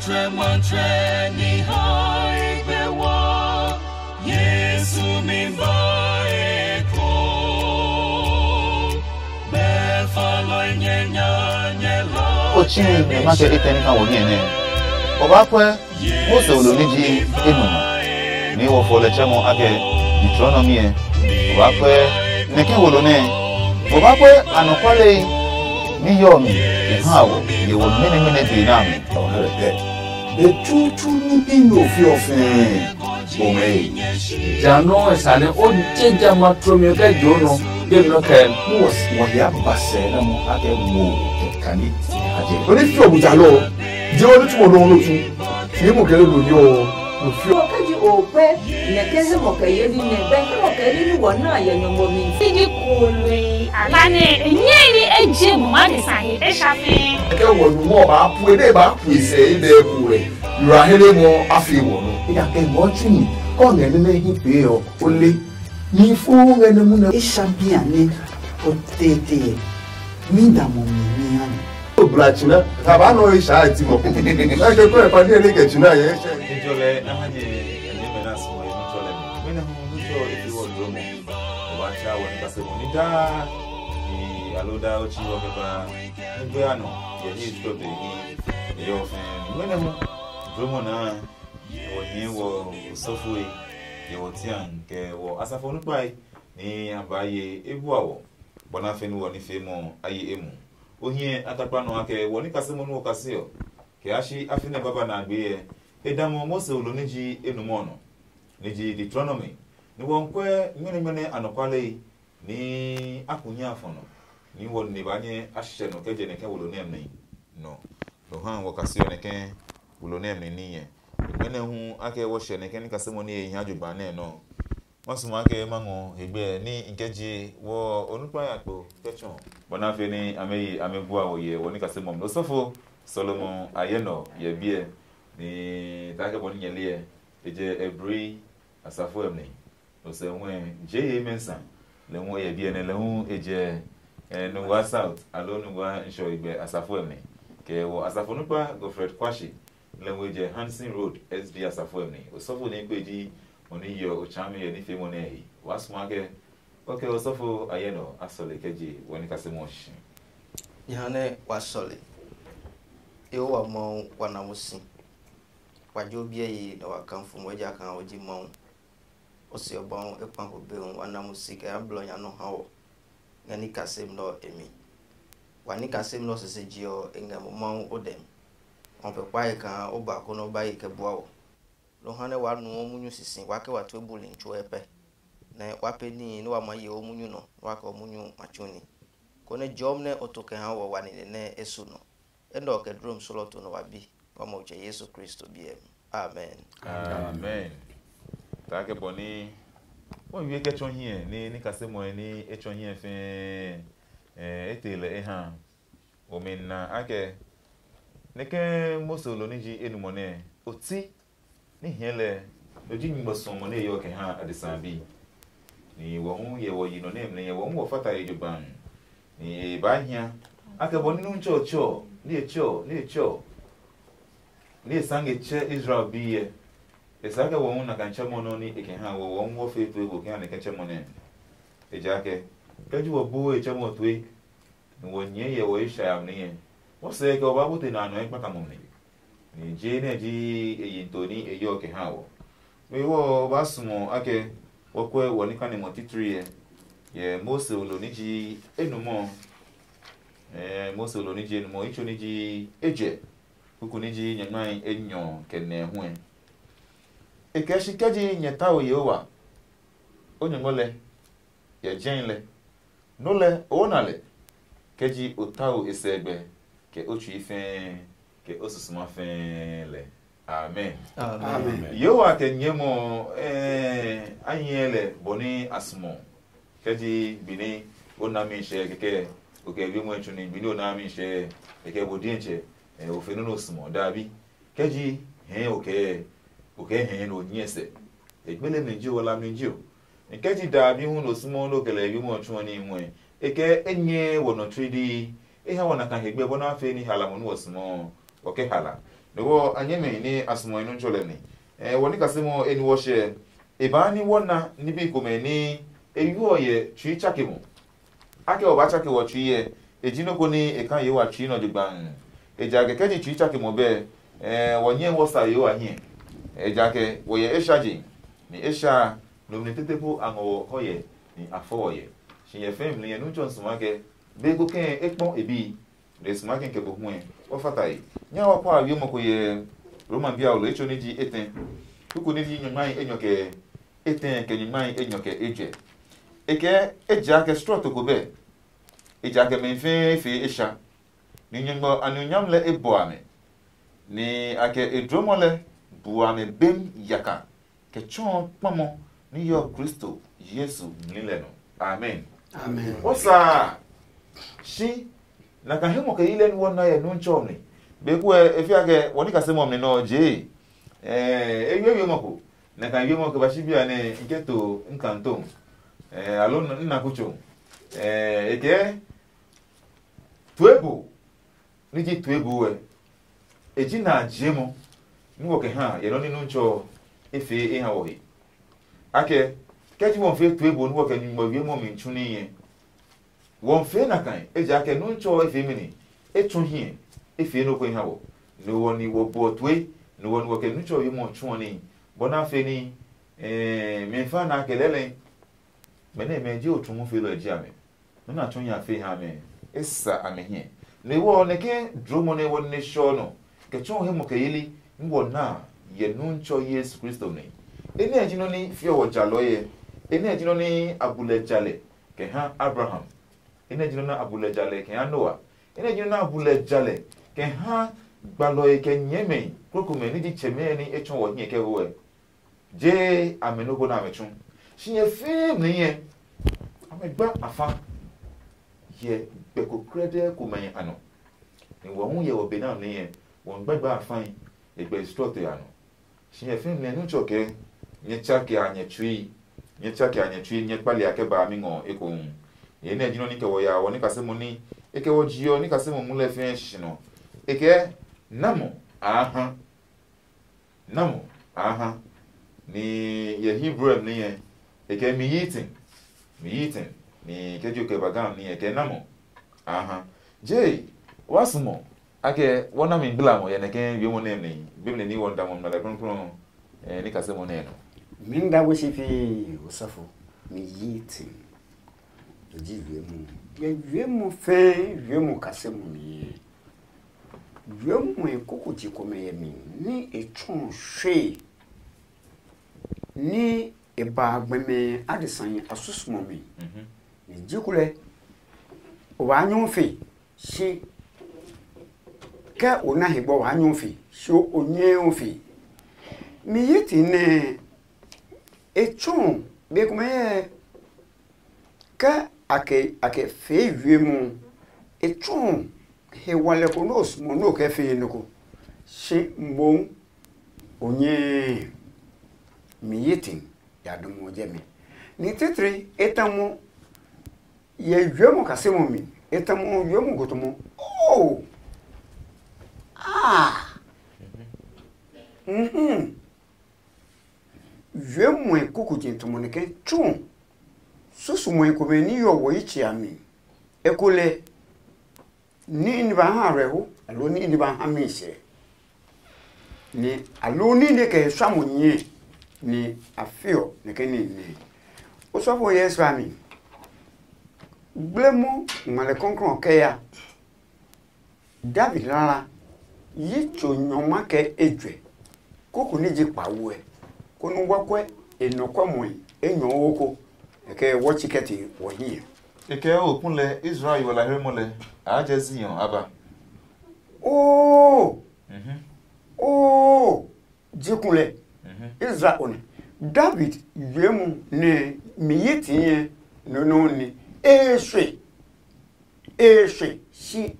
mantre ni hai bewa Yesu mimba eko be faloi nyenya nyela ochi ne ma ke iteni kan woni ene oba kwe mo se oloniji enu ni wo fo le chemo age Deuteronomy e oba kwe ne ke wolone oba kwe anokwale ni yomi ihawo ye wo mene de na mi the true ni pin of your friend ome jano esane o jeja matromio ka jono de no kan was what ya base na mo age mo kani aje oni fi obujalo je oni tu mo no tu fi mo kele lo yo o fi kaji o pe ne keze mo ka yedi ne ben mo ka yedi ni wona ya no mo mi sidi kulwe alane enyeni eje mo ma de sahi e shafi ke wonu mo ba pu ede ba pu ise ide ku re yura hele mo afi wonu ya ke mo tuni ko ne ne hi pe o le ni fu ne mu ne champion ni o tete mi da mo mi ani o blachina ta ba no isha ti mo na ke ko e pa ni ke china ye ejole na haje ene mena so e mutole mena hu nuto e fi wo dromo wa cha woni ka se woni da ni aloda o chi wo ke ba ngbe ano ye ni to be ni yo fe mena hu dromo na wo ni wo sofu e ye wo ti an ke wo asafo nu pai ni abaye ebu awo bona fe ni wo ni fe mo aye emu ohie atakpa no ake wo ni ka se mo nu ka se o ke ashi afine baba na agbe ye edamo mose oloniji enumono niji Deuteronomy ni wonkwe nyene anokwale ni akunya afono ni won ni banye ahye no keje ne ke wolonem ni no han wokasio ne ke wolonem ni niye mene hu ake wo hye ne ke ni kasemo ni ehia djuba ne no masuma ake mango egbe ni nkeji wo onupa yakpo pechon bona fe ni ameyi amebua wo ye woni kasemo no sofo Solomon ayeno ye bie ni take boni nyele eje every asafo emni no se won je mensan le won ye bie ne le hu eje no wa south alo no wa nsho igbe asafo emni ke wo asafo no pa Godfred Kwashi le won eje Hansen Road SD asafo emni osofo ni peji oni yo o chame ye ni femo ne yi wasuma ke okay osofo ayeno asole keji woni kasemo shi yane wasole yo wa mo wanamusi wajobia yi na wakamfu moja kan oji mo osi obon ekwan ko be wana musika ya blonya no hawo ngani kasem no emi wani kasem no sese jio enga mo odem on pe kwai kan oba ko no bayi ke boawo lo hane wa nu omunyu sisin wa ke wa to ebuli ncho epe na wa pe ni wa ma ye omunyu no wa ka omunyu machuni ko ne jom ne otoke hawo wani ne esu no endo ke drum solo to no wabi Como che Yesu Kristo bien. Amen. Amen. Take boni. O wie ke chon hie ni kase mo ni e chon hie fe etele ha. O menna ake neke mosolo ni ji enumone oti ni hiele oji mi boson mo ne yo ke ha adesambi. Ni wo hu ye wo yi no nem ne ye wo wo fata ye juban. Ni ba hia ake boni nu cho ni cho ni sange che Israel biye esake wo na kanche mono ni eke ha wo wo fe to ego ke na kanche mono ejake kaji wo bo eche mo to e wo nye ye wo isha am ni wo se ke oba bote na no ekpaka mo ni je na ji eyintoni eyo ke ha wo we wo basumo ake wo kwe wo ni kan mo titri ye Mose olo ni ji enumo Mose olo ni ji enumo icho ni ji eje kukuniji nyamai enyo kene hue ekeshi keji nyeta oyewa onyongole ye jenle nole onale keji otao esegbe ke ochu ife ke osusuma fe le amen amen yowa ke nyemo anyele boni asmo keji bini onami she keke oke bi mo chuni bini onami she keke bodinche ofenu no smo dabi keji he oke he no nyese egbele menji wala menji o keji dabi hu no smo no kele bi mo chun ni nwe eke enye wono 3D e ha wona kan hegbe bona fe ni hala mo no smo oke hala wo anyeme ni asmo inu njole ni woni kasemo eni wo she e ba ni wona ni bi ko me ni eyu ye twi chakemo ake oba chake wo twi ye ejinoko ni e kan ye wa twi no digban ejage keji twi chakemo be wonye wo sa yo ahie ejake wo ye eshaji ni esha no ni tetepo anwo hoye ni afoye shinye fem ni enu chonsuma ke be go ken ekpon ebi le suma ken ke bo hu o fatai nya wa kwa wi mo ko ye roman bia o le cho ni di eten kuku ni di nyman enyoke eten ke nyman enyoke eje eke ejake strot ko be ejake me fe esha ni nyangbo anunyam le ebo ame ni ake edromole buame bem yaka ke chon pamo ni yo Kristo Yesu mlileno amen Amen. Osa shi na ka hemo ke ile ni wona ye no nchomni be ku efiage woni ka semo mni no je ewe mako na ka yewe mako bashi bia ne nketo nkanto alo nna kucho eke tuebu ni ji tuebu we eji na jemo ni wo ke ha ye no ni no ncho efe ha wo hi ake keji won fe tuebu ni wo ke ni mo wie mo mi ntuni ye won fe na kan eja ke no ncho efe mi ni etun hie efe no ko ha wo no woni wo bo tue no woni wo ke ncho ye mo ntun ni bona fe ni me fa na kelele me na me ji otun mu fe lo eji ame no na tun ya fe ha me esa ame hie ne wo ne ke dromo ne wo ne sho no ke tun he mo ke yili ngo na ye no ncho Yesu Kristo ni ene ejino ni fi wo jaloye ene ejino ni abule jale ke ha Abraham ene ejino na abule jale ke ha Noah ene ejino na abule jale ke ha gbaloye ke nyeme krokume ni di cheme ni echon wo hie ke wo je amenogo na mechun shinye fim ni ye amegba afa ye beko krede kumen ano ni wo hu ye obe na ni ye won gbagba afan egbe instructor ano shinye fim ni nu choke nye chake anye twi nye pali akeba mi ngo eko ye ne jino ni ke wo ya woni kasemo ni eke wo jio ni kasemo mule fin shino eke namo aha ni ye Hebrew ni ye eke mi yitin ni kejo ke bagam ni eke namo aha je wasmo ake wona mi blamo ye ne ken bi mo nem ni bibli ni wonda mo na le kronkron ni kasemo ne no Minda wosifi usafo mi yiti. Oji wiemu. Ye wiemu fe, wiemu kasemu mi. Wiemu ekoko ti kome mi ni etun hwe. Ni eba agbeme adesan asusumo mi. Ni jikule o wa nyun fe shi ka ona hebo wa nyun fe so onye on fe. Mi yiti ne echon be como ka ake fe wiemu echon he wale konos mono ke fe noko shi mbon onye miyetin ya domo jemi ni tetri etamo ye wiemu kasemo mi etamo wiemu gotomo oh je moins koko jintomo ne ken chon susu moins ko be ni yo wo ichi ami ekole ni ni ba ha reho alo ni ba ha mi se ni alo ni ne ke swamo nye ni afio ne ken ni o so fo yes ami blemo male konkron ke ya David lala yicho nyoma ke ejwe koko ni ji pawo e kunu wakwe enokwa mo enyo oko eke watch keti wo hie eke okunle Israel wala hermole ajezion aba jikunle Israel on David yemu ne miyetinye no ni eshe si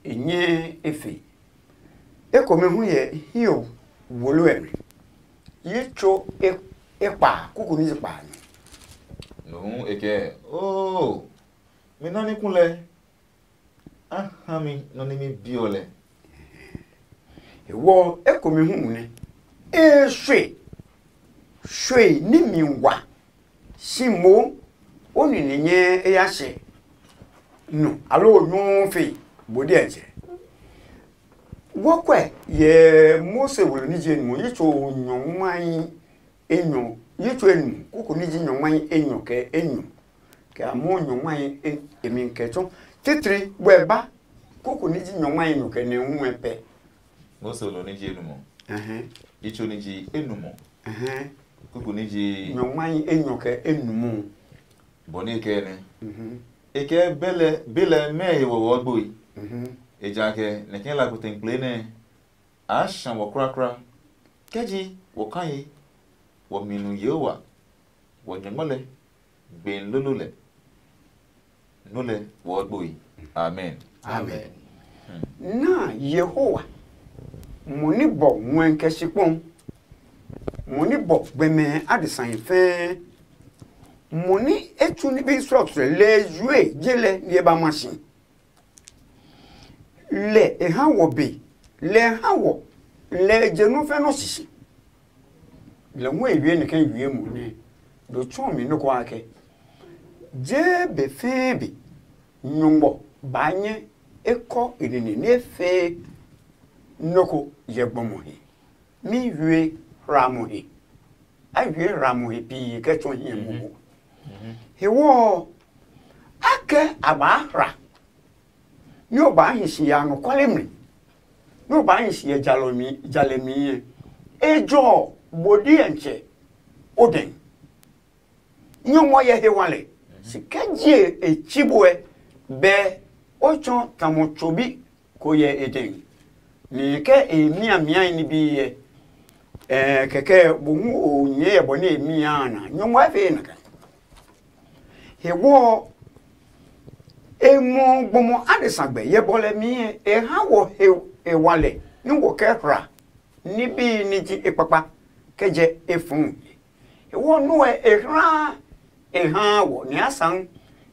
enye efe ekome hu ye hio wolo emi yicho epa kuku ni pa no eke mi nani kunle mi no ni mi biole wo ekomi hu ne hwe ni minwa simo oni ne nye eyase no alo nyu fe bodi enje wokwe ye Mose wolo ni je nu yicho nyonman enyo yicho enu koko ni je nyonman enyo ke enyo ke amo nyonman emi kecho titri weba koko ni je nyonman enyo ke ne hu epe Mose wolo ni je enu mo yicho ni je enu mo koko ni je nyonman enyo ke enu mo boni ke ne eke bele me wo wogboyi ejake neken la kutemple ne ashan wo krakra keji wo kan wo minu yewa wo nyamole ben lolole nole wo gboyi amen na Yehowa moni bo wen kesipon moni bo gbeme adisan fe moni etu ni bi structure le jouer jele ni ba machine le ehawo be le hawo le jenu fe no sisi le mo ewie ne kan wie mu ne do chon mi no ko ake je be fe bi nyumbo banye eko edini ne fe noko yegbomohi mi wie ramohi awie ramohi pi ke chon yin mu hewo ake abahra ni o ba hinsi ya no kwalemri ni o ba hinsi ya jalemi ejo bodi enche oden nyomo ye hewale sikaje echibwe be ocho tamochobi ko ye eden ni ke emia ni bi keke bomu onye ye bone emia na nyomo afi na hewo emo gbomo adesagbe ye bole mi hawo wale ni wo kekra ni bi ni ji ipapa keje efun wo no ehra hawo ni asan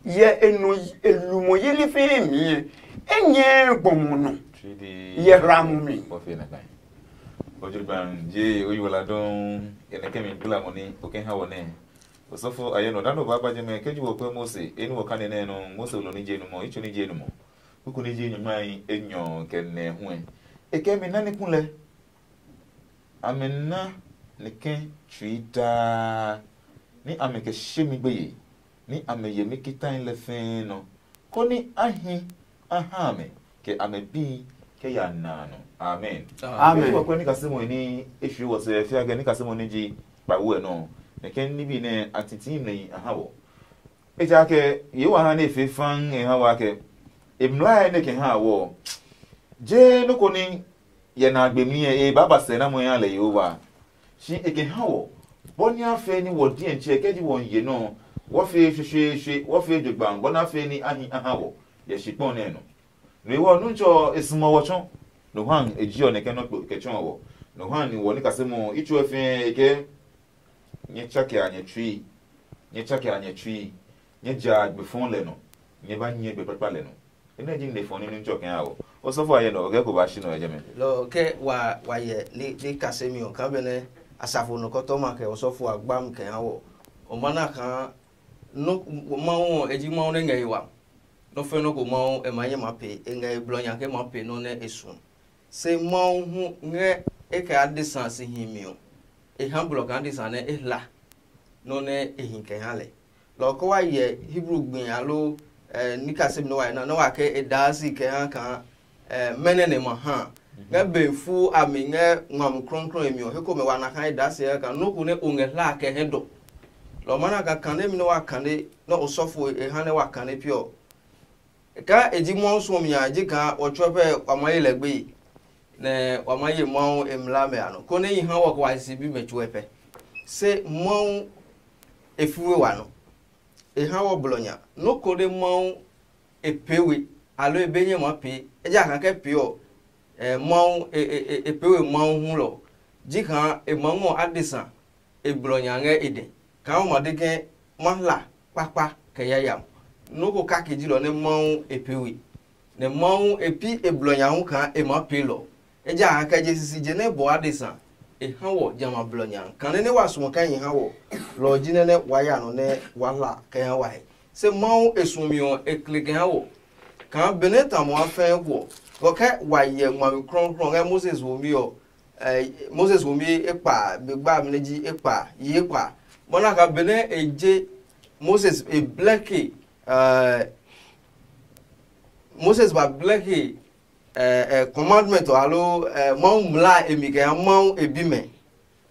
ye enu elumo ye le fe mi enye gbomo no ye ramu mi ofe na kan ojurban je oyiwala don enekemi bula moni oken hawo ne osofo ayeno dano baba jeme keju wo pe Mose enu wo kan ne no Mose lo ni je nu mo ichu ni je nu mo kuku ni je nu mai enyo kenne hu ekemi na ni kunle amena ne ken twita ni ameke shemi gbeye ni ameye mi kitan le fin no koni ahin ahame ke amebi ke ya nano amen amen wo ko ni kasemo ni efi wo se fi aga ni kasemo ni ji pa wo no ken ni bi ne atitin ne ahawo eja ke ye wa ha ne fe fan e ha wa ke emla ne ke ha wo je no ko ni ye na agbemi e baba se na mo yan le yo wa shi e ke ha wo boni afe ni wo di enche ke ji won ye no wo fe hwehwe wo fe djugban bona fe ni ahi ahawo ye shipon ne no le wo nu ncho esmo wo chon no han eji o ne ke no ke chon wo no han ni wo ni kasemo ichu afe ke nye chake anye twi nye ja befon le no nye ba nye be papa le no ene ji ne fon ni njoken awo o so fo aye no oge ko ba shi no ejeme lo ke wa ye ni kasemi o kan bene asafo no ko to ma ke o so fo agbam ke awo o mana kan no mawo eji mawo ne ngai wa no fe no ko mawo e manye mape e ngai blonya ke mape no ne esu se mawo hu nge e ka distance himio e hambulo kan disane e la no ne e hinke hale lo ko wa ye Hebrew gbin alo ni kasem no wa na no wa ke e dasi ke han kan menene ma ha ga be fu ami nge ngam kronkron emi o he ko me wa na kan dasi e kan no ku ne onge la ke hedo lo mana ka kan ne mi no wa kan ne no osofo e han ne wa kan ne pio ka eji mo so mi ya ji kan o chope amaye legbe ne wamaye mo emlame ano ko ne ihan wo kwa si bi mechuepe se mo efuwe wano ihan wo blonya no ko de mo epewe alo ebenye mo pe eja kan ke pe o mo epewe mo hu lo ji kan e mo ngo adisa e blonya nge ide kan mo de ke mahla papa ke yayam no ko ka ke ji lo ne mo epewe ne mo epi e blonya hu kan e mo pe lo eja aka je sisi je ne bo adesa e ha wo jama blonya kan ne waso kan yi ha wo lo ji ne waya no ne wala kan ha wai se mawo esumio eklik ha wo kan beneta mo afa wo ko ka waye nwa kron e Moses wo mi epa begba mi ji epa yi epa mona ka bene eje Moses e blacky Moses ba blacky commandment alo mon mla emike mon ebime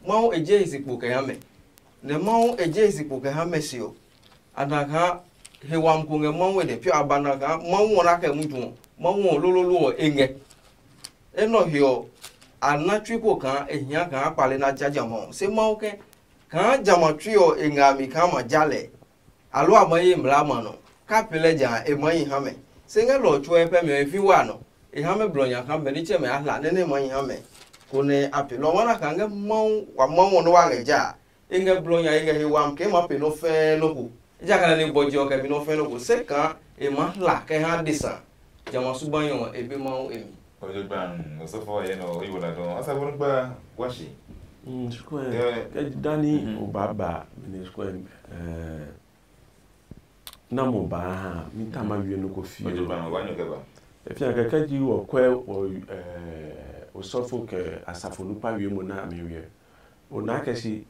mon eje isipo ke yame ne mon eje isipo ke yame sio adaka hewam ko nge mon we de pio abanaka mon wona ka mutu mon lololo enge eno hio anatwiko kan ehia kan apale na jajamo se mon ke kan jamatrio engami kan majale alo amaye mla mano kapele ja emayi hame se nge lo chwe pe me fi wa no ihame blonya kan be ni cheme ahla nene mo ihame kone apelo wana kan nge mon wa mon no wa ngeja inge blonya inge hiwam ke ma pe no fe no ku ja kan ni bojo ke bi no fe no ku se kan e ma hla ke ha disa jama subanyo e bi ma emi ojo ban so fo ye no iwo la don asa bon gba washi square ke dani obaba ni square na mo ba ha mi ta ma wie no ko fi ojo ban wa nyo ke ba efia kaka ji wo kwe o sofo ke asafo nupa wie mo na me wie o na kashi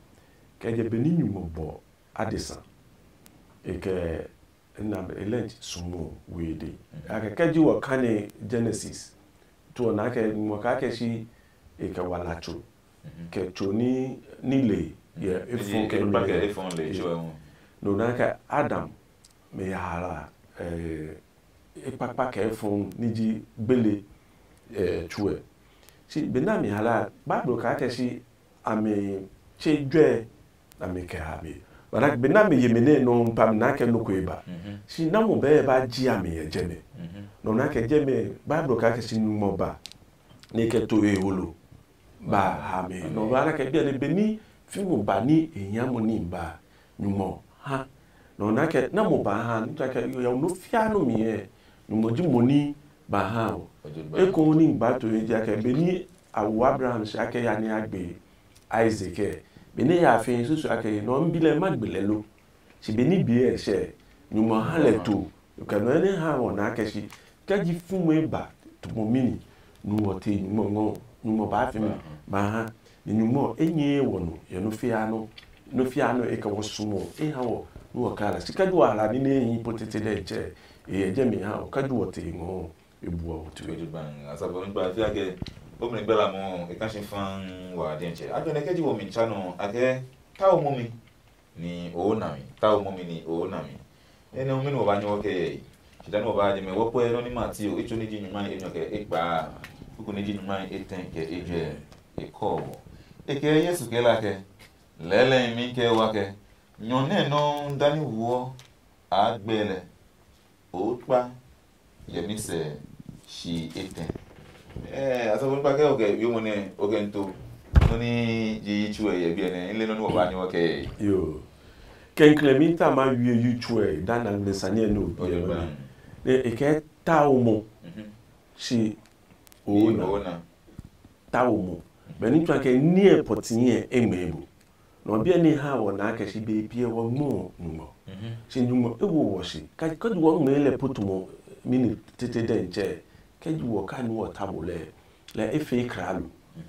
ke je beninu mo bo adesa e ke na elent sumo we dey akaka ji wo kane Genesis to na ke mo ka kashi e ke walacho ke choni nile ye efon ke ba ke efon le jo no na ka Adam me hala papa ke fon niji bele chue si benami hala bible ka ke si ame chedwe ame ke habe bana benami yemene no pam na ke no kweba si na mo be ba ji ame ye jeme no na ke jeme bible ka ke si mo ba ne ke to eholo ba hame no bana ke bi ne beni fi mo ba ni eyan mo ni ba nyumo ha no na ke na mo ba ha nta ke yo no fia no mi numoji moni ba ha o e ko ni ba to e ja ke be ni awu Abraham sha ke ya ni agbe Isaac e be ni ya fin susu ake no mbile magbele lo si be ni bi e se numo ha le to ka no ni ha won na ke si ka ji fun we ba to mo mini nu o te numo ngo numo ba fi ba ha ni numo enye wono ye no fia no e ka wo sumo e ha wo nu o kala si ka du ala ni ni potete de che e jemi ha o kaju wote ngo ebu o tu ojo ban asa bon gba fi age o mi gbela mo e kan se fan wa de nche ajo ne keji wo mi chano age ta o mo mi ni o na mi ta o mo mi ni o na mi ene o mi no ba nyo ke chidani o ba je me wo po ero ni mati o icho ni ji nyuma enyo ke egba kuku ni ji nyuma eten ke eje e ko e ke Yesu ke la ke lele mi ke wa ke nyone no dani wo agbele opa yemise shi eten aso pa ke oge yo mo ne oge nto no ni ji chue ye bi ene ile no ni wo ba ni wo ke yo ken Clementa ma wie yu chue dan na sane no bi e ke taumo shi ona taumo beni twa ke ni e potinye emebo no bi ene ha wo na ka shi be pie wo mo numo shi numo e wo wo shi ka du wo ngele putumo mini tete denche ka du wo ka ni wo tabule le efe kralu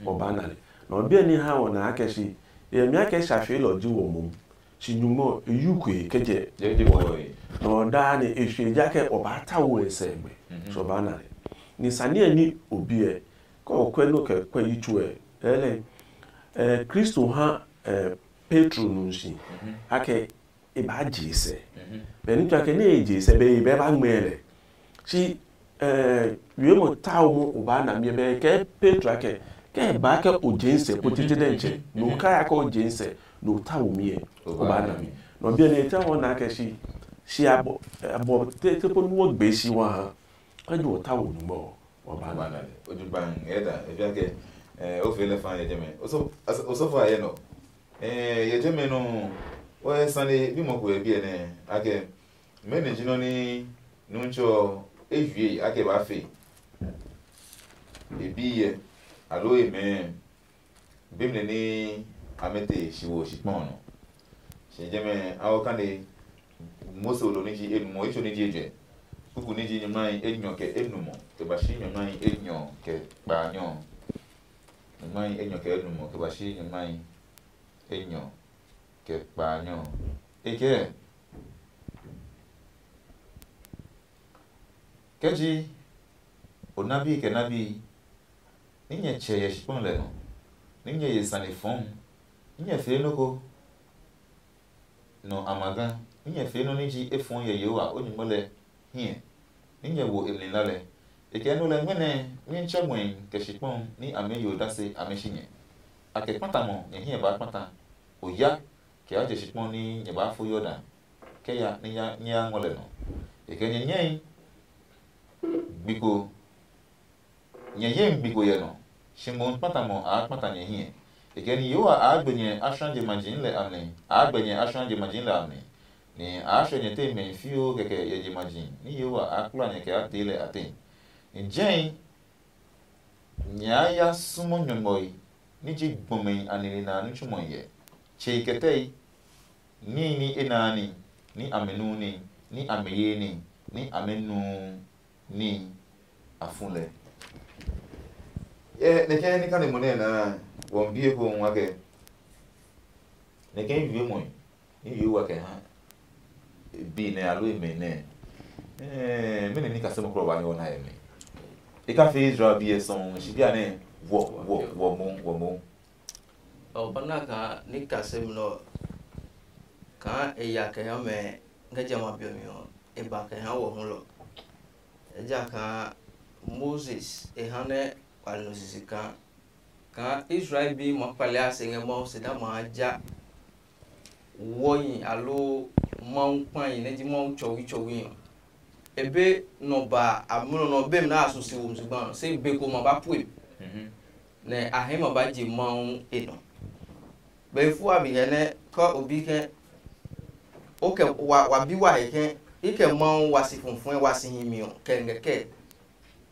obanale no bi ene ha wo na ka shi e mi aka sha fe lo ji wo mo shi numo yukwe keje boy no da ni e hwe ja ke obata wo esegbe so banale ni sane ni obi e ko kwenu ke kwa yitu ele Kristo ha Petro nunshi ake iba jise beni twa ke ne jise be ba ngmele si wiemo tawo mo oba na me be ke Petro ake ke ba ke ojense potite denche no ka aka ojense no tawo mi oba na mi no bi ne tawo na ke si abo te po no gbe si wa ha ka ju tawo no mo oba na oju ban eda e bia ke o fele fan ye jeme o so fa ye no ye jeme no o sane bi mo ko e bi ene ake manage no ni nuncho ehwie ake ba fe e bi ye alo eme bimne ni amete shiwo shipon no shejeme awo kande moso lo niji enmo icho niji eje kuku niji nyamai enyo ke enumo ke bashi nyamai enyo ke banyo nyamai enyo ke enumo ke bashi nyamai enyo ke banyo eke keji onabi ke nabi ninye cheye shipon le no ninye yesane fon ninye fe loko no amaga ninye fe no niji efon ye yewa onimole hie ninye wo emlinale eke no le ngene ninche mwen ke shipon ni ameyo dase ameshinye ake patamo ye hie ba pata oya ke aje shipon ni ye ba fu yoda ke ya ni ya nya ngole no eke nyenye biko nyenye biko ye no shimon patamo a patanye hie egeni yo agbenye ashanje majinle amne agbenye ashanje majinle amne ni ashanye te me fio keke yeje majin ni yo aklanye ke atile atin njen nyaya sumo nyongoi ni jigbome anilina nchumoye cheiketei ni enani ni amenuni ni ameyeni ni amenu ni afunle neke ni kane mone na wombie ko nwake neke yue mo ni yue wake ha bi ne alo eme ne me ni kasemo kro ba ni ona eme e ka fe Israel bi eson shi bia ne wo mo o bana ka ni kasem no ka e ya ke ha me ngaja ma bi mi o e ba ke ha wo hun lo e ja ka Moses e ha ne kwal no sisika ka Israel bi mo pale asenge mo se da ma ja woyin alo mo pan ne ji mo chowi ebe no ba amuno no bem na asusi wo msuban se be ko ma ba puem ne ahema ba ji mo eno be fu abi ne ko obi ke oke wa bi wa he ike mo wasi funfun wasi himio kengeke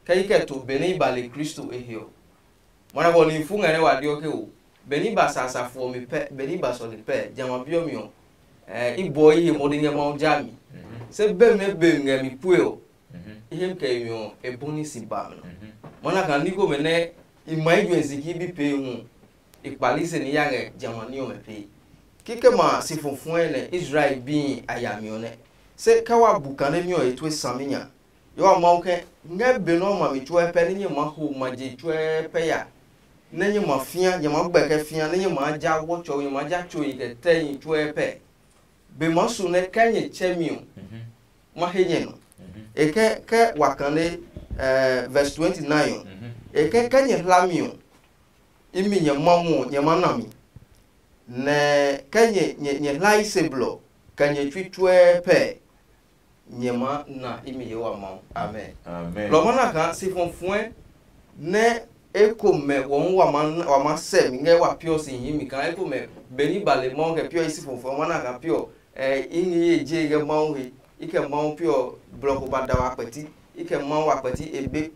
ke to beni bale Kristo ehio mwana bo ni funga ne wadi oke o beni ba sasa fo mi pe beni ba so le pe jama bio mi o ibo yi mo dinge mo jami se be me be ngami puo ihe ke mi o eboni si ba no mwana kan niko me ne imaidu eziki bi pe hu ipalise ni yange jama ni o me pe kike ma si funfun ene Israel bi ayami o ne se kawa bukane mi o etu saminya yo amauke ngebe no ma mi chwe pe ni ma ho ma je chwe pe ya nenye ma fia je ma gbeke fia nenye ma ja wo cho ye ma ja cho yi ke ten chwe pe be ma su ne kanye chemio ma henye no ke wakane verse 29 kanye lamio imi nye mamu nye manami ne kanye nye laiseblo kanye chwe pe nyema na imi yewa ma amen lo mana ka si fonfun ne eko me won wa ma se mi nge wa pio si yimi kan eko me beni bale mo ke pio si fonfun mana ka pio ini ye je ge ma o ike ma pio block ba da wa peti ike ma wa peti ebe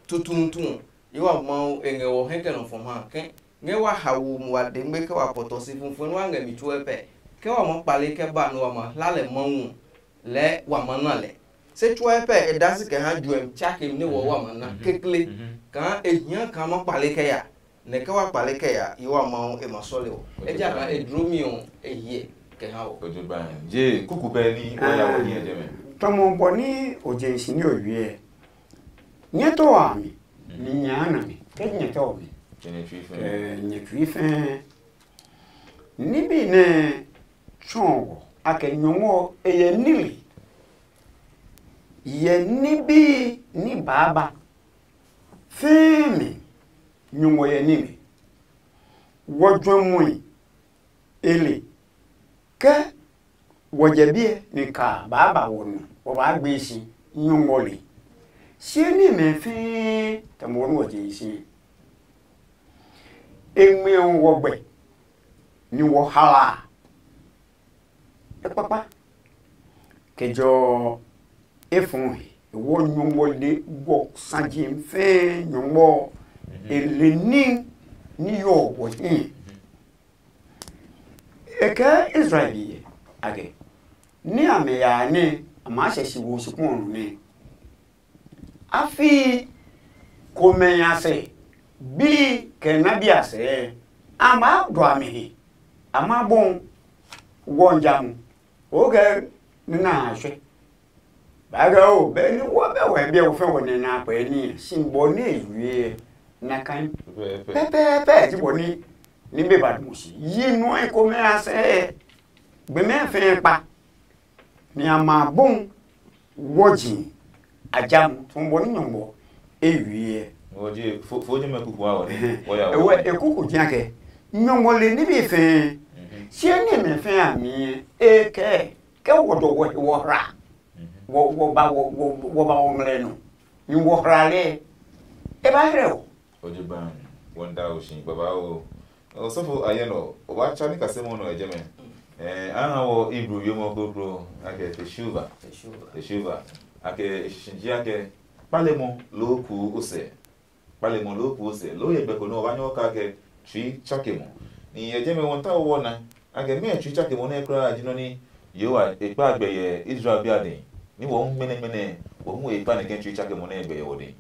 tutuntun yewa ma enge wo henke no fom ha ke nge wa hawo mu wa de ngbe ke wa poto si fonfun wa nge mi tuwe pe ke wa mo pale ke ba no wa ma lale mo le wamana le se chwa pe edasi ke ha juem chake ni wo wamana kekle kan ehia kan ma pale ke ya ne ke wa pale ke ya yi wa ma e ma sole o e ja kan e dromio ehie ke ha o ojo ba je kuku be ni o ya wo ni eje me tomo boni oje isini owie nyeto wa mi ni nyana mi ke nyeto mi nye twife ni bi ne chongo ake nyongo eye nili ye nibi ni baba femi nyongo ye nili wojomui ele ke wojebie ni ka baba wonu o ba gbesi nyongo le se ni me fi tamonu oje isi enwe wogbe ni wo hala papa kejo efun wo nyombo le wo sanji fe nyombo ele ni yo wo yin eka Israel ye age ni ame ya ni ama sesi wo sukun ni afi komenya se bi kenabia se ama do ame ama bon wonjam oge na hwe baga o be ni wo be we bia wo fe woni na pa ni simbo ni ewie na kan pepe ti boni ni be bad musi yi no e ko me ase be me fe pa ni ama bon woji ajam tun boni nyombo ewie oje foje me kuku awo ni wo ya wo e kuku jiake nyombo le ni bi fe si ni me fe ami e ke wodo wo ra wo ba wo mleno ni wo ra le e ba reo oje ban wonda o shin baba o osofo ayeno o ba cha ni kasemo no ejeme ana wo ibru yomo gogro ake teshuva ake shinji ake palemo loku ose lo ye beko no banyo ka ke tri chakemo ni ejeme wonta wona ake me tri chakemo na ekra ajino ni yowa epa agbeye Israel biade ni wo mene wo mu epa ne tri chakemo na egbeye wodi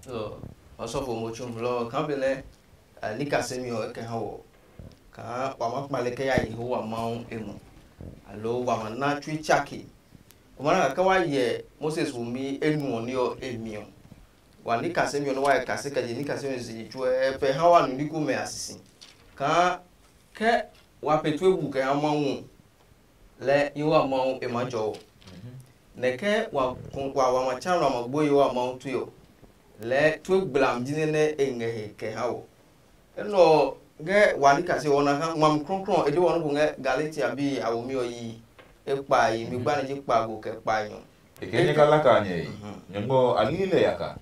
so osofo mochum lo kambele ni kasemio ke hawo ka wa makmaleke ya Yehowa maun emu alo wa na tri chaki omara ka wa ye Moses wumi enu oni o emio wa ni kasemio no wa kase ka ni kasemio zi jwe pe hawa nu niku me asisi ka ke wa petu ebu ke amawu le Yehowa maun emajo neke wa machano magbo Yehowa maun tuyo le tu gblam jinene engehe ke hawo eno ge wani kase wona kan mam kronkron ede wonu nge Galatia bi awomi oyi epa yi mi gba ni pa go ke pa yan ekenye kala ka nye nyongo alile yaka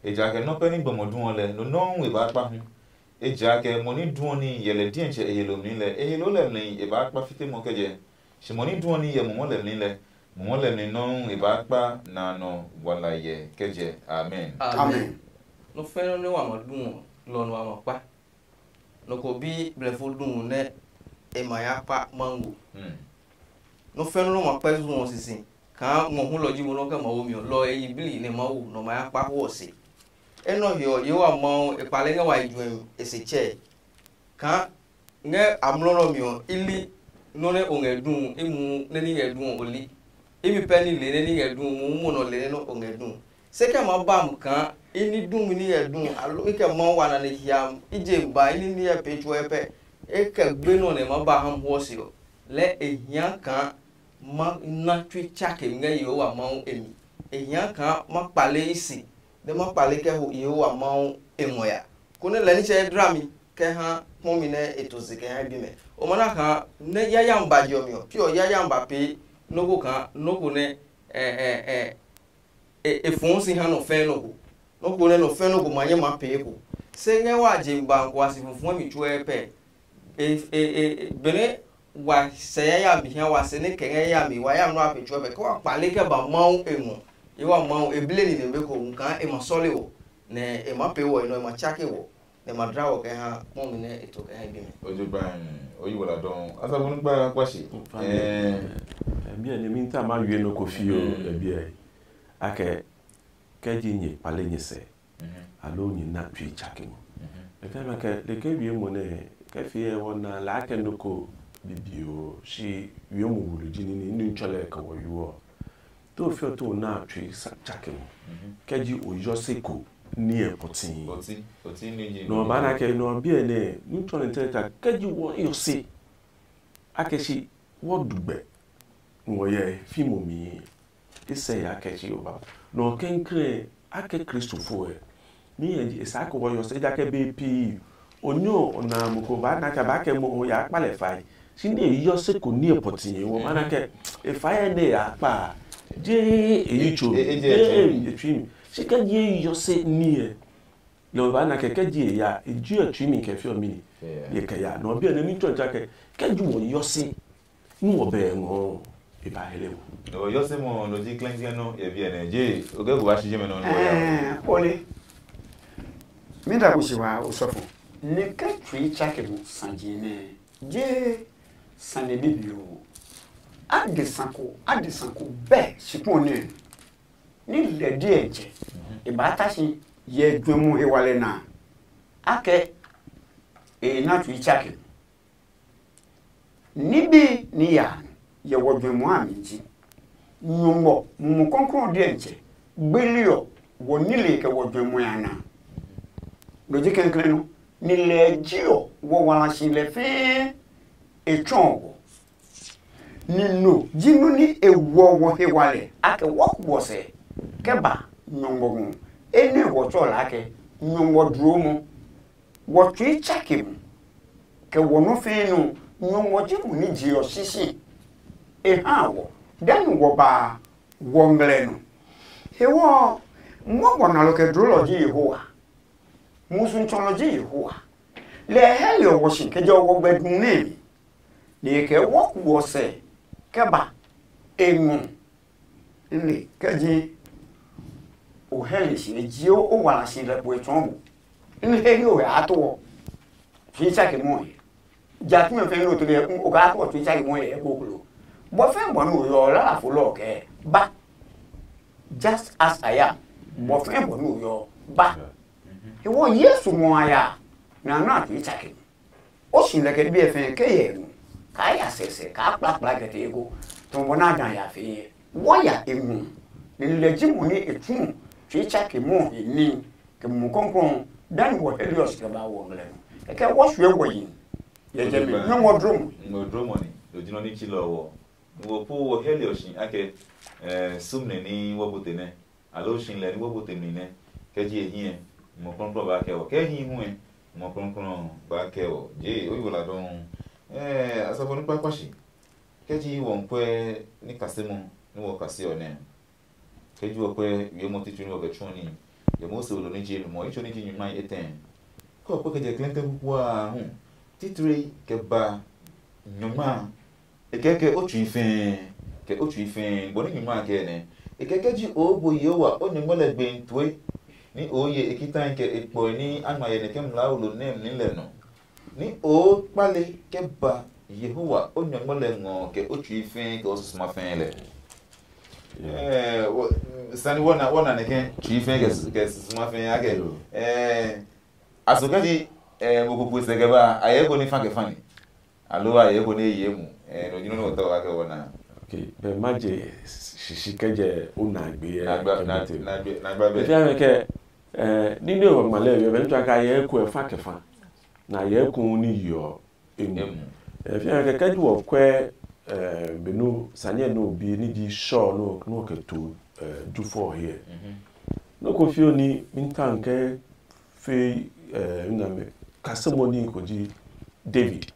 eja ke no pe ni gbomodun ole no no we ba pa hu eja ke moni dun ni yele dienche eyelo ni le eyelo le ni e ba pa fite mo keje se moni dun ni ye mo le ni le mo le ni no e ba pa na no wala ye keje amen no fe no wa modun lo no wa pa no ko bi blefo dun ne e ma ya pa mango no fe no ma pa so sisin kan mo hu loji mo no ka ma wo mi lo e ibili ne ma wo no ma ya pa wo se eno yo wa mo e pale nga wa iju ese che kan nge amlo mi o ili no ne ongedun emu ne ni ngedun oli emi pe ni le ne ni ngedun mu no le no ongedun se ke ma bam kan ini dum ni ngedun alo ke mo wa na ne hiam ije ba ini ni e pejo epe e ke gbe no ne ma ba ham ho si o le ehia kan ma na twi chake nge Yehowa ma emi ehia kan ma pale isi de ma pale ke Yehowa ma emoya ko ne le ni che drami ke ha mo mi ne etozi ke ha bi me o mana kan ne yaya mba jo mi o pio yaya mba pe nogo kan nogo ne fun si ha no fe nogo ne no fe nogo manye ma pe ko se nge wa je mba ko asifun mi tu epe bene wa se ya mi ha wa se ne ke ya mi wa ya no apetu epe ko pale ke ba maun emu Yehowa maun ebile ni ne be ko nkan e ma sole wo ne e ma pe wo no e ma chake wo ne ma drawo ke ha mo mi ne eto ke ha bi me ojo ban oyi wala don asa bonu gba kwashi bia ne minta ma wie no kofi o bia ake keji nye pale nye se alo ni na twi chake mo e ka ma ke le ke wie mo ne ke fie wona la ke no ko bibio shi wie mo wulu jini ni nchole ka wo yuo to fio to na twi chake mo keji ojo seko ni e potin ni no bana ke no bia ne nchole nteta keji wo yo se akeshi wo dugbe wo ye fimo mi ise ya keshi oba no kenkre ake Christopher ni e sa ko wo yo se ja ke BP onyo na muko ba na ka ba ke mo ya pale fai sinde yo se ko ni e potin wo bana ke e fai ne ya pa je e chu e twimi se ka je yo se ni e lo bana ke je ya e ju e twimi ke fi o mi ye ka ya no bia na ni to ja ke ju wo yo se ni wo be ngo e ba hele wo yo se mo lo di cleanse no e bia na je o ge go ba shije me no ya ole Mida kusiwa usofo. Ne katwi chake mu sanjine. Je sane bibio. Ade sanko be sipone. Ni le dienje. Ibata si ye dwemu hewale na. Ake na twi chake. Nibi ni ya ye wodwemu aminji. Nyumbo mu konkro dienje. Belio wonile ke wodwemu yana. Doji kenkreno ni le jio wo wala shi le fe echongo ni no jinu ni ewo wo hewale ake wo se keba nyongo ene wo chola ke nyongo dromo wo twi chakim ke wo no fe no nyongo jimu ni jio sisi e hawo dan wo ba wo ngleno hewo mo wona lo ke drology Yehowa musunchology Yehowa le helio woshi ke jo wo gbedun nemi ni ke wo wo se ke ba enu ni ke ji o heli si ji o wala si le po etonbo ni helio ya to fi cha ke mo ja tu me fe no to le o ga to fi cha ke mo e boklo bo fe bo no yo la fo lo ke ba just as I am bo fe bo no yo ba Ewo Yesu mo aya na na ti chake. O sin le ke bi efen ke ye nu. Ka ya sese ka pla ke te ego. To mo na dan ya fe. Wo ya emu. Ni le ji mo ni etun. Ti chake mo ni ke mo konkron dan wo Helios ke ba wo ngle. E ke wo su ego yin. Ye je mi no mo drum. Mo drum ni. Do jino ni chilo wo. Wo po wo Helios ake sumne ni wo botene. Alo shin le ni wo botene ne. Ke ji ehien mo konkron ba ke o ke hin hu mo konkron ba ke o je o yola don asafo ni papashi ke ji won pe ni kasemo ni wo kase o ne ke ji wo pe ye mo titu ni wo ke choni ye mo se o lo ni je mo icho ni ji nyuma eten ko pe ke je klente ku a hu titri ke ba nyuma e ke o twi fin bo ni nyuma ke ne e ke ji o bo ye wa o ni mo le gbe ntwe ni oye ekita nke epo ni amaye ne kem la ulo nem ni leno ni o pale ke ba Yehowa onyo le ngo ke otu ifin ke osuma fin le sani wona ne ke tu ifin ke osuma fin age asogaji mo ko se ke ba aye ko ni fa ke fani alo aye ko ni yemu no jino no to age wona okay be maje shishikeje unagbe na gba be ke nínú o male yo ben twa ka ye ku efa kefa na ye ku ni yo emu fi an ke ju okwe benu sanye no bi ni di show no ke to do for here no ko fi oni mintan ke fi na me kasemoni ko ji David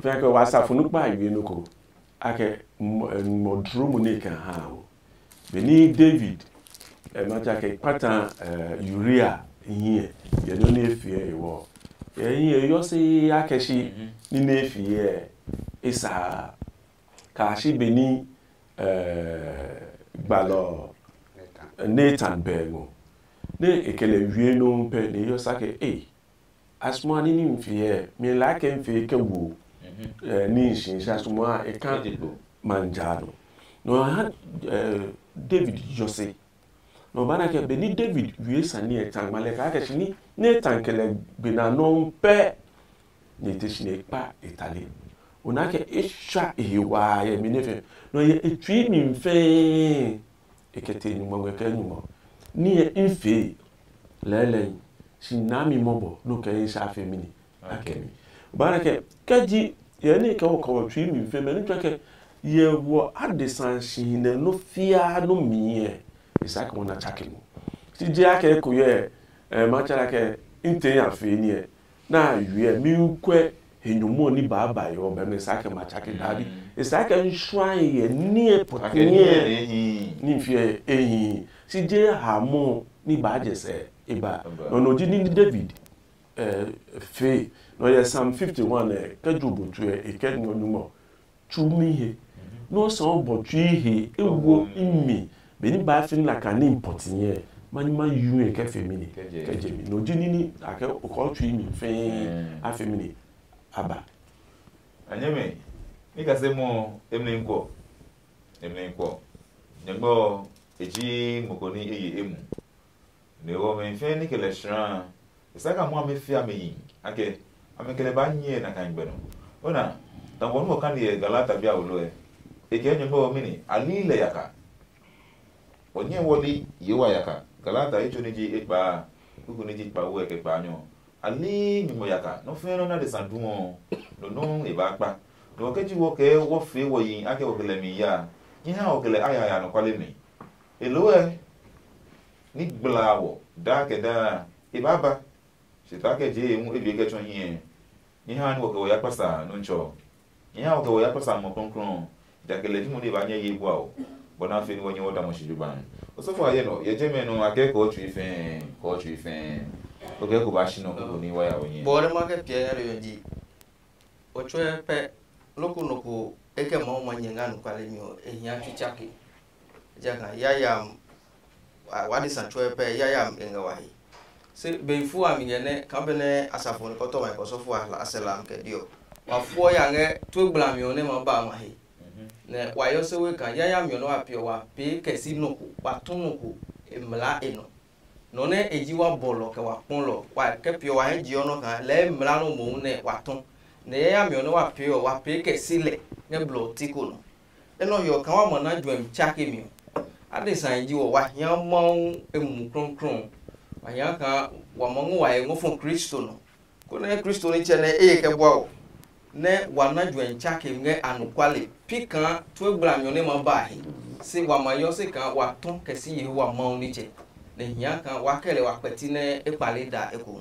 fi an ke wasa funu pa iwe no ko ake modromo ne kan ha o beni David macha ke patan Uriah yin ye no ne fie ewo yin yo se akeshi ni ne fie isa ka shi beni gbalo Nathan bego ne ekele wie no pe ne yo sake asmo ani ni mfie mi la ke mfie ke wo ni shin sha asmo e kan manjado no David Jose no bana ke beni David wie sani etan maleka ke shini ne tankele bena no pe ne tishine pa etale ona ke esha ewa ye minefe no ye etwi mi mfe ekete ni mo ke nyumo ni e mfe lele shinami mobo no ke insha femini akemi bana ke kaji ye ne ke ko twi mi mfe me ne ke ye wo adesan shine no fia no miye isaka wona chakemu ti je ake ko ye ma chala ke inte ya fe ni e na yue mi nkwe henyumo ni baba yo be me isaka ma chake dabi isaka nshwan ye ni e potinye ni fie ehin ti je hamo ni ba je se iba no ji ni David fe no ye Psalm 51 ka jobo tu e ke nyumo chumihe no so bo tu ihe ewo imi beni ba fin la kan import yen manima yue ke femini ke jemi no jinini ake ko twi mi fe a femini aba anyeme ni ka se mo emlenko nyagbo eji mokoni eye emu ne wo me fe ni kele shran isaka mo amefi ameyi ake amekele ba nye na kan gbeno ona tambo no kan ye galata bia olo eke nyagbo mini alile yaka onye woli yewa yaka galata icho niji epa kuku niji pa wo eke pa nyo ali mi mo yaka no fe no na de sanduo no e ba pa no keji wo ke wo fe wo yin ake wo kele mi ya yin ha o kele aya ya no kwale mi eloe ni gblawo da ke da e baba se ta ke je mu e bi ke chon yin yin ha ni wo ke wo ya pasa no ncho yin ha wo ke wo ya pasa mo konkron da kele di mo de ba nye ye bua o bona fe ni wo nye wo da mo shijuban o so fo aye no ye je me no ake ko twi fen o ke ko ba shi no ko ni wa ya onye bore ma ke pie ya yo di o chwe pe loku no ko eke ma o manyenga no kwale mi o ehia twichake jaga yaya wadi san chwe pe yaya enga wahi se beifu amigene kambene asafo ni koto mai kosofu ala aselam ke dio wa fo ya nge tu gbla mi one ma ba mahi ne wa yo se we kan yaya mi no apio wa pe kesi no ko wa tunuku emla eno no ne eji wa bolo ke wa ponlo wa ke pio wa eji ono kan le mla no mo ne wa tun ne yaya mi no wa pio wa pe kesi le ne blo tiko no eno yo kan wa mo na dwem chake mi ade san ji wo wa hia mon emu kronkron wa hia ka wa mon wa e ngofo Kristo no ko na Kristo ni che ne e ke bo ne wa na dwen chake nge anukwale pika to egbra mi ne ma ba hi se wa ma yo se kan wa ton kesi ye wa mon ni che ne hia kan wa kele wa peti ne e pale da e ko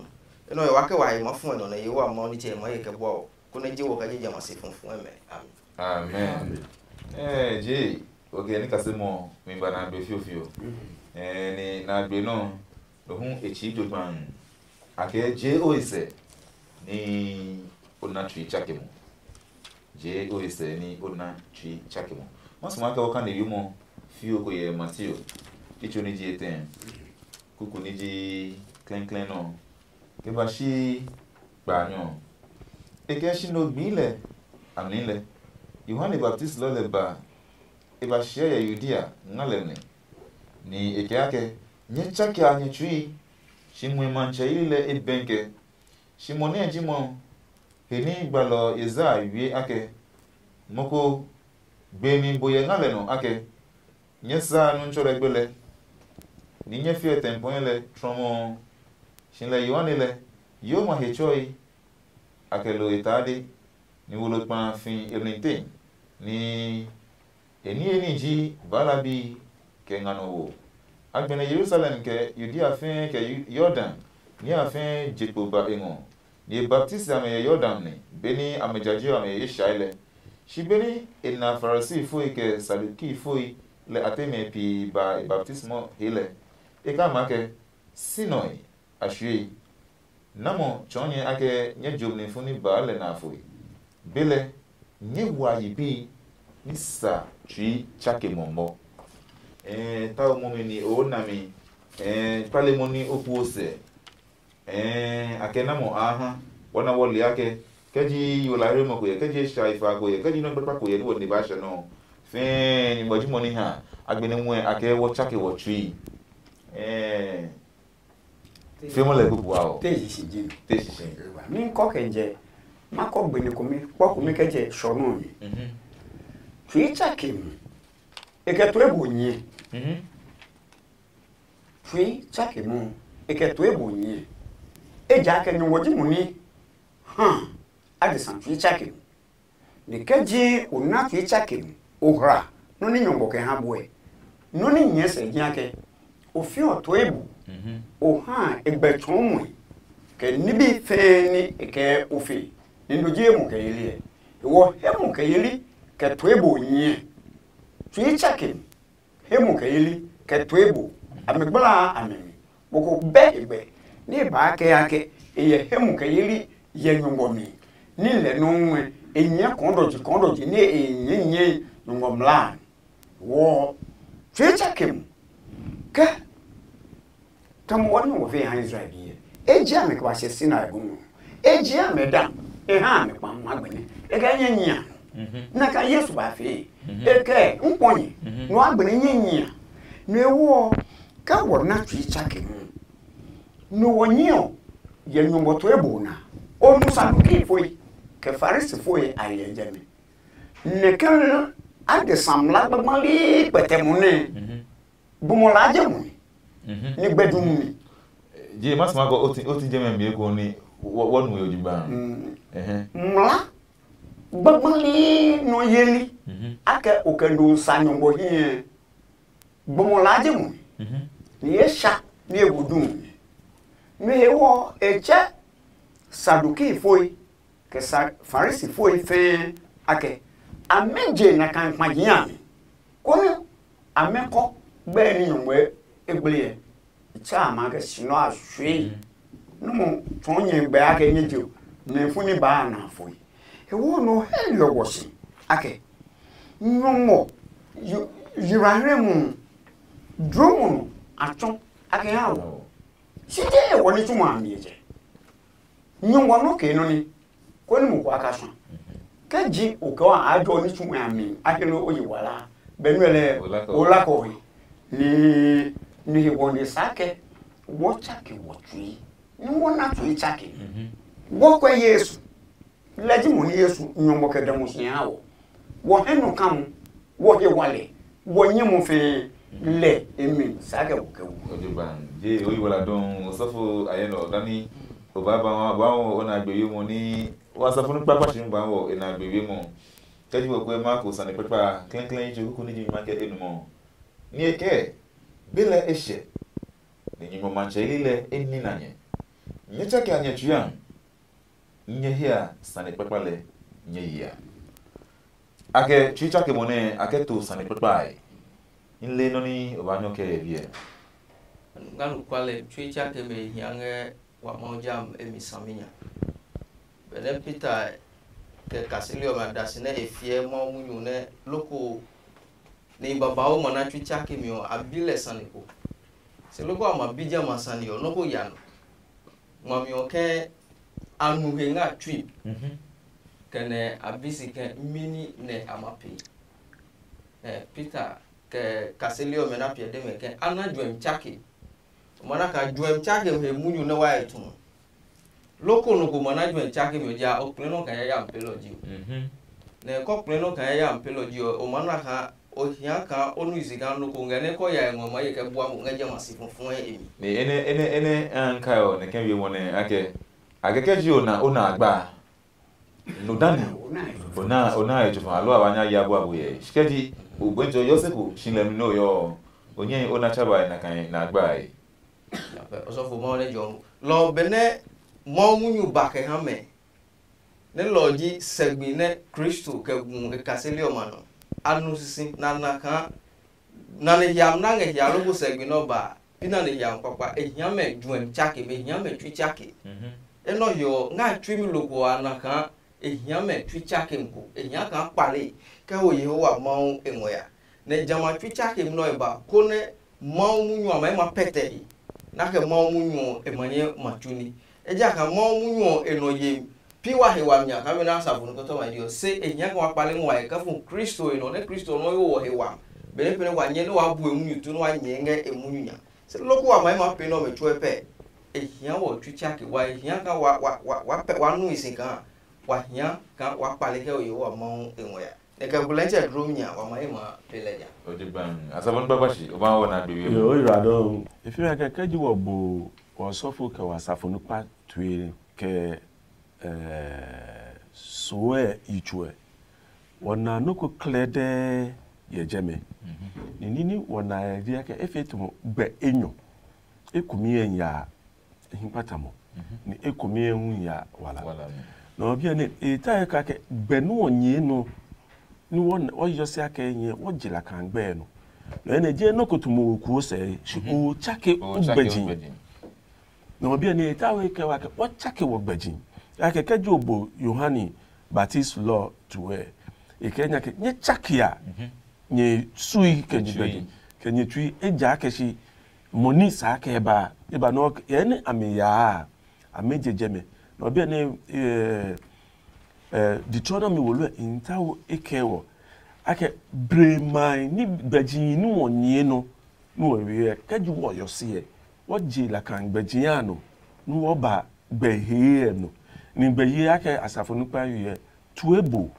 no yo wa ke wa e ma fun no ne ye wa mon ni che ma ye ke bo ko ne ji wo ka je jama se funfun eme amen je okay ni kasemo mimba na be fiofio ni na be no do hun echi jogban ake je oise ni ona twi chakemo je oise ni ona twi chakemo maso maka waka ne yumo fio ko ye matio icho ni ji eten kuku ni ji clean no ke ba shi gbanyo eke shi no gbile amnile Yohane Baptist lole ba eba shia ya Yudia ngalemne ni eke yake nyechake anyechui shimwe mancha ile ebenke shimone jimo heni gbalo eza wie ake moko gbemi boye ngaleno ake nyesa nu nchore gbele ni nyefie tempo ile tromo shinle Yohane le yoma hechoi ake lo itadi ni wolo pa fin elintin ni eni ji balabi ke ngano wo agbene Jerusalem ke Judea fin ke Jordan ni afin jepo ba engo ni baptiste ame Jordan ni beni amejaji ame Ishaile shi beni ina Pharisee fo ke Saduki fo le ateme pi ba baptismo hele e kama ke sinoi ashwe namo chonye ake nye jobni funi ba le na fo bele nye wa yibi ni sa twi chake mombo ta o momeni o nami pale moni opose akena mo aha wana woli yake keji yolare mo ko ye keji shaifa ko ye keji no papa ko ye ni woni ba she no fe ni boji moni ha agbene mu ake wo chake wo twi fe mo le bubu a o teji siji mi ko kenje mako gbeni ko mi kwa ko mi keje shono yi twi chake mi eke to ebonyi twi chake mu eke to ebonyi eja ke ni woji mu ni adisan twi chake ni keji una twi chake ohra no ni nyongo ke ha boe no ni nyese giake ofi oto ebu oha egbeton mu ke nibi fe ni eke ofi ni ndoje mu ke yeli wo hemu ke yeli ke to ebonyi twi chake hemu ke yeli ke to ebu amegbala amemi boko be egbe ni ba ke yake eye hemu ke yeli ye nyongo mi ni le no nwe enye kondoji ni enye nyongo mla wo twi chake ke Come on, no ve han Israel here. Eji ame kwa se sina egu. Eji ame da. E ha me kwa magbene. E ga nyanya. Na ka Yesu ba fe. E ke nponyi. No agbene nyanya. No ewo ka wo na twi chake. No wonyo ye nyomboto ebo na. O musa ki foi. Ke farisi foi aye jeme. Ne kan ade samla gbamali petemune. Bumola jemu. Ni gbedun mi. Je mas ma go oti jeme mi ko ni wonu yo jiba. Mla gbamali no yeli. Ake okendo sanyongo hi. Bumola jemu. Ni esha ni egudun. Mi ewo eche saduki foi ke farisi foi fe ake amenje na kan pajian ko ameko gbe ni yonwe egbele cha ma ke sino aswe no mo tonye gbe ake nyejo na funi ba na foi ewo no hello wosi ake nyomo yirahemu dromo aton ake hawo sije woni tuma amieje nyonwa no ke no ni ko ni mu kwa kaso keji ukawa ajo ni tuma ami ake no oyi wala benuele olako ni woni sake wo chake wo tui ni wona tui chake wo kwa Yesu leji mu ni Yesu nyombo ke da musiawo wo henu kam wo he wale wo nyimu fe le emi sake wo ke wo ojiban je oyi wala don osofo ayeno dani obaba wa ona agbewe mo ni wa sofo ni papa shin gba wo ina agbewe mo keji wo pe ma ko sani pepa clean ju ku ni ji market enu mo ni eke bele eshe ni nyimo manche ile eni nanye nyecha ke anya tuyan nye hia sani pepa le nye ya ake chicha ke mone ake to sani pepa inle no ni obanyo ke vie nganu kwale chicha ke me hiange wa mojam emisaminya bele Peter ke kasilio madasine efie mo munyu ne loko ni babao mana chicha ke mi o abile saniko se loko amabija masanio noko yano mami oke anu henga trip kene abisi ke mini ne amapi Peter ke kasilio mena pia deme ke ana juem chaki mana ka juem chaki he munyu ne wa etu loko no ko mana juem chaki mi ja o pleno kan ya ampeloji ne ko pleno kan ya ampeloji o mana ka o hia ka onu isika no ko ngene ko ya enwo ma ye ke bua mo ngaje masifunfun emi ni ene anka o ne kan wi won ake akekeji ona agba no dani ona ejufa alo abanya ya bo aboye shikeji ogbenjo yoseku shinlem no yo onye ona chaba na kan na agba e osofo mo le jo lo bene mo munyu bake ha me ne loji segbi ne Kristo ke gun ke kasele o mano anu sisi na kan na ne yam na nge ya logo segbi no ba ina ne yam papa ehia me juem chake me ehia me twi chake eno yo nga twi mi logo anaka ehia me twi chake nko ehia kan pale ke o Yehowa ma enwoya ne jama twi chake no e ba ko ne ma munyu ama ma pete na ke ma munyu e manye matuni eja ka ma munyu eno ye piwa hewa nya ka me na sabu no to ma dio se ehia kan pale nwa e ka fun Kristo eno ne Kristo no yo hewa bele pele wa nye no wa bu emunyu tu no wa nye nge emunyu nya se loko ama ma pe no me chwe pe ehia wo twi chake wa ehia ka wa nu isika wa hia ka wa pale ke o Yehowa ma enwoya e ka bulenche dromnya wa ma peleja ojiban asabon babashi oba wona agbewe yo irado ifi aka kaji wo bo wo sofo ke wasafo no pa tue ke soe ichwe wona no ko klede ye jeme nini wona ya ke efetu gbe enyo ekumi enya himpatamo ni ekumi ehun ya wala no bia ne eta ka ke gbe no onye no ni won o yose aka enye wo jila kan gbe no no ene je no kotumo ku se o chake ugbejin no bia ne eta we ke wa ke wo chake wo gbejin ake ke jobo Yohani Baptist law to we e kenya ke nye chake ya nye sui ke gbejin ke nye tui eja ke shi moni saa ka eba no ye ne ameya amejejeme na obi ne Deuteronomy wolu intawo ekewo ake bremai ni gbajin ni wonye no no we kaju wo yose wo ji la kan gbajin ano no wo ba gbehe no ni gbehe ake asafo nupa ye tuebo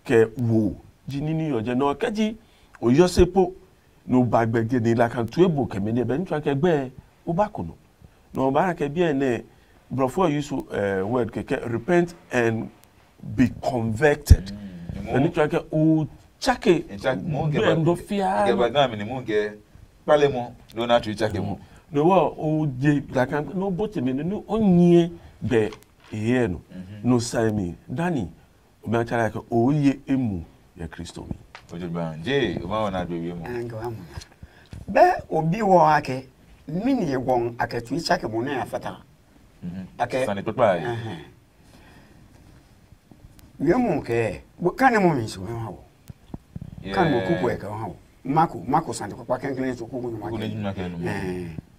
ke wo jini ni yoje no kaji oyosepo no ba gbege ni la kan tuebo ke me ne be ntwa ke gbe wo ba kono no ba ke bi ene before you word ke repent and be converted and ntwa ke o chake ndo fia ke ba gami ni munge pale mo do na tu chake mo no wo o je la kan no bote me no onye be here no no sami dani o ma tara ke o ye emu ya Kristo mi ojo ba je o ma wona do wi mo be obi wo ake mini won ake tu chake mo na afata ake sane papa yemu ke kan mo mi so ha wo kan mo kuku e ka ha wo mako sande papa kan kan so kuku no ma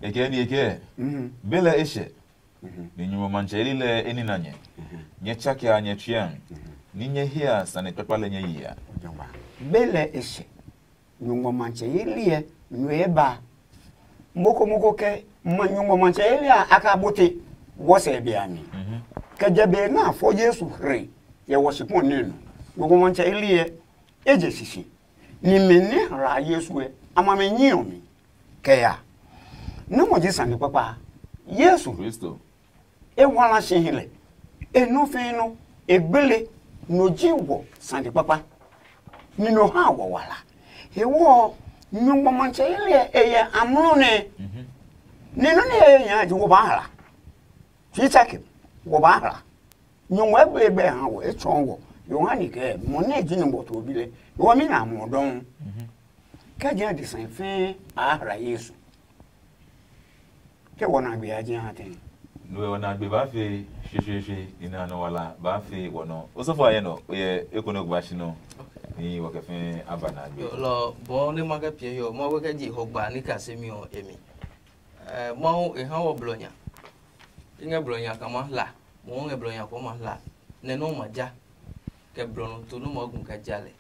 eke ni eke bela eshe ni nyumo mancheli le eni nanye nye chake anye twian ni nye hia sane papa le nye yia bela eshe nyumo mancheli e nueba moko ke nyumo mancheli aka bote wo se bia mi ke jebe na fo Yesu re ye worship on nenu nyumo mancheli e eje sisi ni meni ra Yesu e amame nyin mi ke ya no mo ji sane papa Yesu Kristo e wala shehile e no fe no e gbele no jiwo sane papa ni no ha wo wala e wo nyumba manche ile e ya amro ne ni no ne ya ji wo ba hala fi take wo ba hala nyumba gbele ha wo e chonwo yohani ke mo ne ji ni boto bile wo mi na mo don ka je de san fe ahra Yesu ke wona gbe aje haten no wona gbe ba fe hwehwehwe ina no wala ba fe wono osofo aye no ye ekono gba shi no ni wo ke fe abana gbe lo bo ni maga pie yo mo we ke ji hogba ni kasemi o emi mo e han wo blonya inga blonya kama la mo nge blonya ko ma la ne no maja ke blono to no mo gun ka jale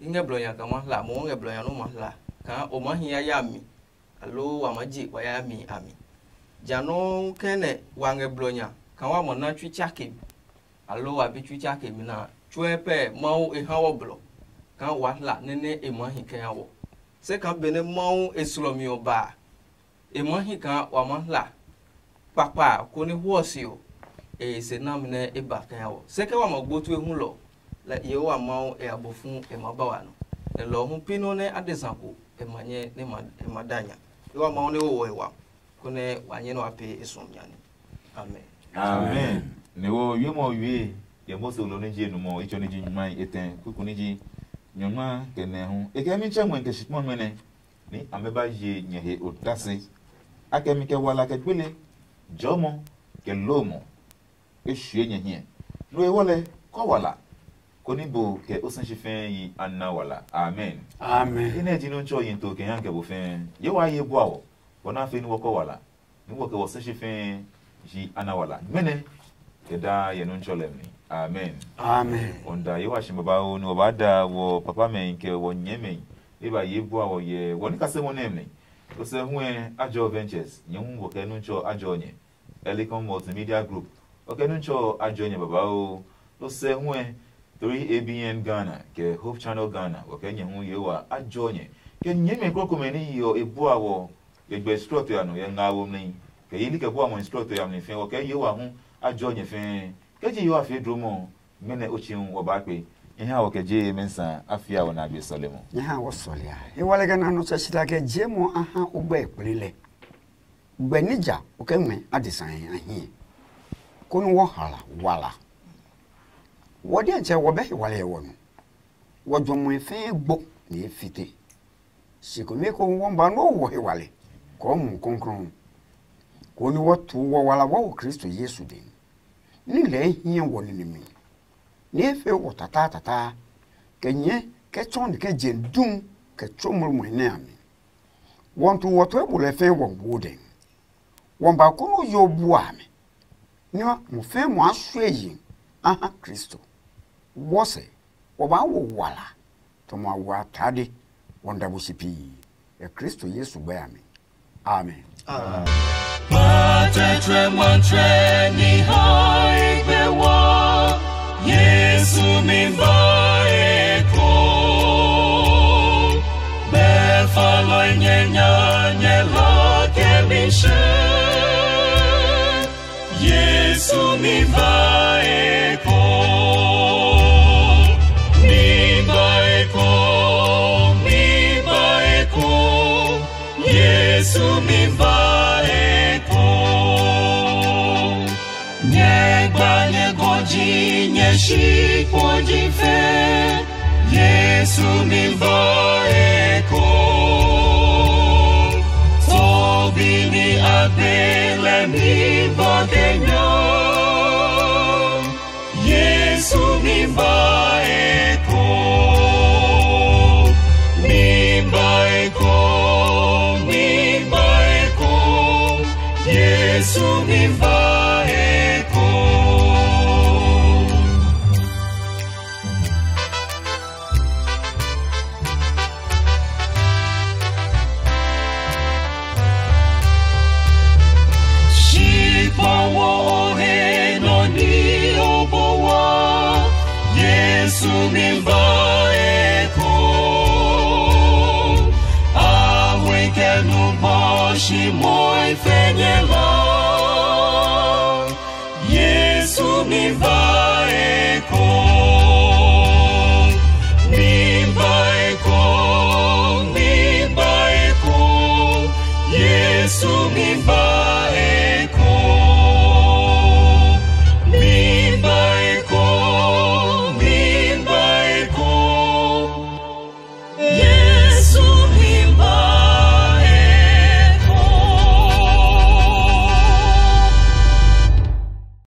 inga blonya kama la mo nge blonya no ma la ka o ma hiya ya mi alo wa maji wa ya mi ami jano kene wange blonya kan wa mo na twi chake alo wa bi twi chake mi na chwepe mau e hawo blo kan wa la nene e mo hin kan wo se kan bene mau e sulomi oba e mo hin kan wa mo la papa ko ni hosi o e se na mne e ba kan wo se ke wa mo gbotu ehun lo la ye wa mau e abofun e ma ba wa no e lo hun pino ne adesanko e manye ne madanya wa mau ne wo e wa kone wanye no ape esomnyane amen amen ne wo yemo wi ye mo so lo ne je no mo icho ne ji nyman eten kuku ne ji nyoma kene ho e ke mi che mo nke shipon mene ni ameba ye nyehe odase ake mi ke wala ke gbele jomo ke lomo e hwie nyehie no e wole ko wala koni bo ke osan shifen yi anna wala amen amen ine ji no ncho yin to ke yan ke bo fen ye wa ye bo awo bona fe ni woko wala ni woko wo se shifen ji anna wala mene ke da ye no ncho lemni amen amen onda ye wa shimba ba o ni wa da wo papa men ke wo nyeme e ba ye bo awo ye woni ka se mo nemni o se huen Ajo Ventures nyum wo ke no ncho Ajo nye Elicom Multimedia Group o ke no ncho Ajo nye baba o se huen 3ABN Ghana ke Hope Channel Ghana o ke nye hu ye wa Ajo nye ke nyeme ko komeni yo e bo awo ye gbe instructor ya no ye ngawo mni ke yili ke bo awo instructor ya mni fe o ke ye wa hu Ajo nye fe ke ji yo afi dromo mene ochin wo ba pe ihe awo ke je mensa afia wo na be solemo ihe awo solia e wale ga na no chachita ke je mo aha ugba eprile gbe nija o ke nwe adisan ahie ko no wo hala wala wo de je wo be wale wo no wo jomo efe gbo ni efite siko me ko won ba no wo he wale ko mu konkron ko ni wo tu wo wala wo Kristo Yesu din ni le hie wo ni mi ni fe wo tata kenye ke chon ke jendum ke chomul mo ne ami Want to whatever le fe won wooden. Won ba ko no yo bu ame. Ni mo fe mo ahwe yi. Aha Kristo. Wo se wo ba wo wala. To mo wa tade wonda bo sipi. E Kristo Yesu ba ame. Amen. Amen. Matetre mantre ni hai bewa Yesu mimba eko Befalo nyenya nyela kemishe Yesu mimba eko Mimba eko Mimba eko Yesu mimba Nyeshi poji fe Yesu mimba eko Tobini abele mimba kenya Yesu mimba eko Mimba eko Mimba eko Yesu mimba Mimba eko Aweke nubashi moi fenyela Yesu mimba eko Mimba eko Mimba eko Yesu mimba